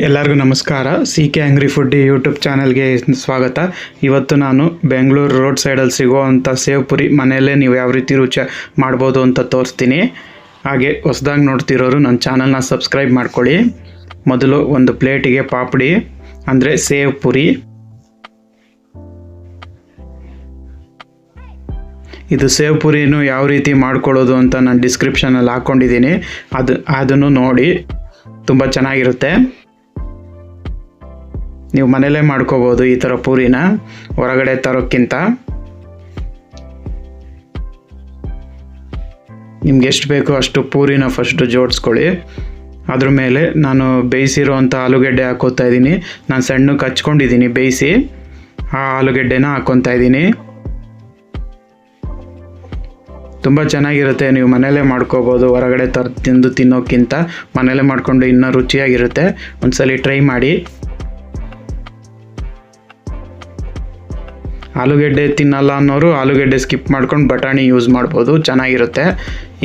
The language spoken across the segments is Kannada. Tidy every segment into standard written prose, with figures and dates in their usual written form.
ಎಲ್ಲರಿಗೂ ನಮಸ್ಕಾರ. ಸಿ.ಕೆ ಆಂಗ್ರಿ ಫುಡ್ ಯೂಟ್ಯೂಬ್ ಚಾನಲ್ಗೆ ಸ್ವಾಗತ. ಇವತ್ತು ನಾನು ಬೆಂಗಳೂರು ರೋಡ್ ಸೈಡಲ್ಲಿ ಸಿಗೋವಂಥ ಸೇವ್ ಪುರಿ ಮನೆಯಲ್ಲೇ ನೀವು ಯಾವ ರೀತಿ ರುಚಿ ಮಾಡ್ಬೋದು ಅಂತ ತೋರಿಸ್ತೀನಿ. ಹಾಗೆ ಹೊಸದಾಗಿ ನೋಡ್ತಿರೋರು ನನ್ನ ಚಾನಲ್ನ ಸಬ್ಸ್ಕ್ರೈಬ್ ಮಾಡ್ಕೊಳ್ಳಿ. ಮೊದಲು ಒಂದು ಪ್ಲೇಟಿಗೆ ಪಾಪಡಿ ಅಂದರೆ ಸೇವ್ ಪುರಿ, ಇದು ಸೇವ್ ಪುರಿನೂ ಯಾವ ರೀತಿ ಮಾಡ್ಕೊಳ್ಳೋದು ಅಂತ ನಾನು ಡಿಸ್ಕ್ರಿಪ್ಷನಲ್ಲಿ ಹಾಕ್ಕೊಂಡಿದ್ದೀನಿ, ಅದನ್ನು ನೋಡಿ, ತುಂಬ ಚೆನ್ನಾಗಿರುತ್ತೆ. ನೀವು ಮನೇಲೇ ಮಾಡ್ಕೋಬೋದು ಈ ಥರ ಪೂರಿನ, ಹೊರಗಡೆ ತರೋಕ್ಕಿಂತ. ನಿಮ್ಗೆ ಎಷ್ಟು ಬೇಕೋ ಅಷ್ಟು ಪೂರಿನ ಫಸ್ಟು ಜೋಡಿಸ್ಕೊಳ್ಳಿ. ಅದ್ರ ಮೇಲೆ ನಾನು ಬೇಯಿಸಿರೋ ಅಂಥ ಆಲೂಗೆಡ್ಡೆ ಹಾಕೋತಾ ಇದ್ದೀನಿ. ನಾನು ಸಣ್ಣಕ್ಕೆ ಹಚ್ಕೊಂಡಿದ್ದೀನಿ ಬೇಯಿಸಿ, ಆ ಆಲೂಗೆಡ್ಡೆನ ಹಾಕ್ಕೊತಾ ಇದ್ದೀನಿ. ತುಂಬ ಚೆನ್ನಾಗಿರುತ್ತೆ, ನೀವು ಮನೇಲೇ ಮಾಡ್ಕೋಬೋದು. ಹೊರಗಡೆ ತಿನ್ನೋಕ್ಕಿಂತ ಮನೇಲೇ ಮಾಡಿಕೊಂಡು ಇನ್ನೂ ರುಚಿಯಾಗಿರುತ್ತೆ. ಒಂದ್ಸಲಿ ಟ್ರೈ ಮಾಡಿ. ಆಲೂಗೆಡ್ಡೆ ತಿನ್ನಲ್ಲ ಅನ್ನೋರು ಆಲೂಗೆಡ್ಡೆ ಸ್ಕಿಪ್ ಮಾಡ್ಕೊಂಡು ಬಟಾಣಿ ಯೂಸ್ ಮಾಡ್ಬೋದು, ಚೆನ್ನಾಗಿರುತ್ತೆ.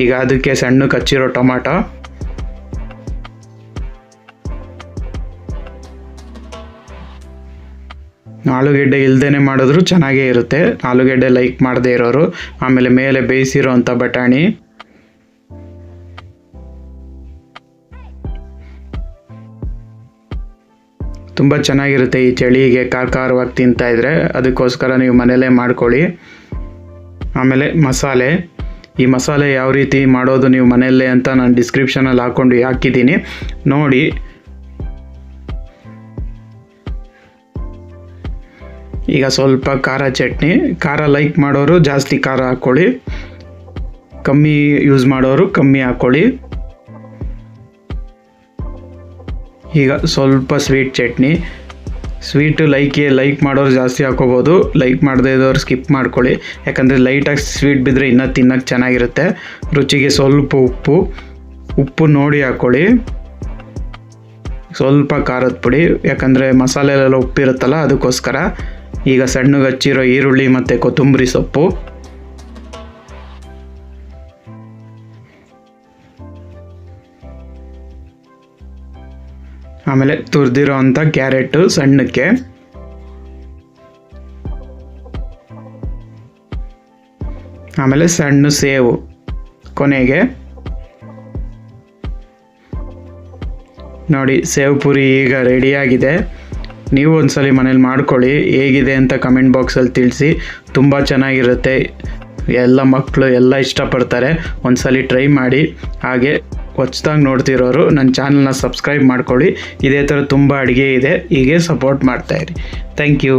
ಈಗ ಅದಕ್ಕೆ ಸಣ್ಣಕ್ಕೆ ಹಚ್ಚಿರೋ ಟೊಮಾಟೊ, ಆಲೂಗೆಡ್ಡೆ ಇಲ್ದೇ ಮಾಡಿದ್ರು ಚೆನ್ನಾಗೇ ಇರುತ್ತೆ, ಆಲೂಗೆಡ್ಡೆ ಲೈಕ್ ಮಾಡದೇ ಇರೋರು. ಆಮೇಲೆ ಮೇಲೆ ಬೇಯಿಸಿರೋ ಅಂಥ ಬಟಾಣಿ, ತುಂಬ ಚೆನ್ನಾಗಿರುತ್ತೆ. ಈ ಚಳಿಗೆ ಖಾರವಾಗಿ ತಿಂತಾಯಿದ್ರೆ ಅದಕ್ಕೋಸ್ಕರ ನೀವು ಮನೇಲೇ ಮಾಡ್ಕೊಳ್ಳಿ. ಆಮೇಲೆ ಮಸಾಲೆ, ಈ ಮಸಾಲೆ ಯಾವ ರೀತಿ ಮಾಡೋದು ನೀವು ಮನೆಯಲ್ಲೇ ಅಂತ ನಾನು ಡಿಸ್ಕ್ರಿಪ್ಷನಲ್ಲಿ ಹಾಕಿದ್ದೀನಿ, ನೋಡಿ. ಈಗ ಸ್ವಲ್ಪ ಖಾರ ಚಟ್ನಿ, ಖಾರ ಲೈಕ್ ಮಾಡೋರು ಜಾಸ್ತಿ ಖಾರ ಹಾಕ್ಕೊಳ್ಳಿ, ಕಮ್ಮಿ ಯೂಸ್ ಮಾಡೋರು ಕಮ್ಮಿ ಹಾಕ್ಕೊಳ್ಳಿ. ಈಗ ಸ್ವಲ್ಪ ಸ್ವೀಟ್ ಚಟ್ನಿ, ಸ್ವೀಟು ಲೈಕ್ ಮಾಡೋರು ಜಾಸ್ತಿ ಹಾಕೋಬೋದು, ಲೈಕ್ ಮಾಡದೇ ಇದ್ದವ್ರು ಸ್ಕಿಪ್ ಮಾಡ್ಕೊಳ್ಳಿ. ಯಾಕಂದರೆ ಲೈಟಾಗಿ ಸ್ವೀಟ್ ಬಿದ್ದರೆ ಇನ್ನೂ ತಿನ್ನೋಕ್ಕೆ ಚೆನ್ನಾಗಿರುತ್ತೆ. ರುಚಿಗೆ ಸ್ವಲ್ಪ ಉಪ್ಪು ನೋಡಿ ಹಾಕ್ಕೊಳ್ಳಿ. ಸ್ವಲ್ಪ ಖಾರದ ಪುಡಿ, ಯಾಕಂದರೆ ಮಸಾಲೆಲೆಲ್ಲ ಉಪ್ಪಿರುತ್ತಲ್ಲ ಅದಕ್ಕೋಸ್ಕರ. ಈಗ ಸಣ್ಣಗೆ ಹಚ್ಚಿರೋ ಈರುಳ್ಳಿ ಮತ್ತು ಕೊತ್ತಂಬರಿ ಸೊಪ್ಪು, ಆಮೇಲೆ ತುರಿದಿರೋ ಅಂಥ ಕ್ಯಾರೆಟು ಸಣ್ಣಕ್ಕೆ, ಆಮೇಲೆ ಸಣ್ಣ ಸೇವು ಕೊನೆಗೆ. ನೋಡಿ, ಸೇವ್ ಪುರಿ ಈಗ ರೆಡಿಯಾಗಿದೆ. ನೀವು ಒಂದ್ಸಲಿ ಮನೇಲಿ ಮಾಡ್ಕೊಳ್ಳಿ, ಹೇಗಿದೆ ಅಂತ ಕಮೆಂಟ್ ಬಾಕ್ಸಲ್ಲಿ ತಿಳಿಸಿ. ತುಂಬ ಚೆನ್ನಾಗಿರುತ್ತೆ, ಎಲ್ಲ ಮಕ್ಕಳು ಎಲ್ಲ ಇಷ್ಟಪಡ್ತಾರೆ. ಒಂದ್ಸಲಿ ಟ್ರೈ ಮಾಡಿ. ಹಾಗೆ ಹೊಸದಾಗಿ ನೋಡ್ತಿರೋರು ನನ್ನ ಚಾನಲ್ನ ಸಬ್ಸ್ಕ್ರೈಬ್ ಮಾಡ್ಕೊಳ್ಳಿ. ಇದೇ ಥರ ತುಂಬ ಅಡುಗೆ ಇದೆ, ಹೀಗೆ ಸಪೋರ್ಟ್ ಮಾಡ್ತಾಯಿರಿ. Thank you.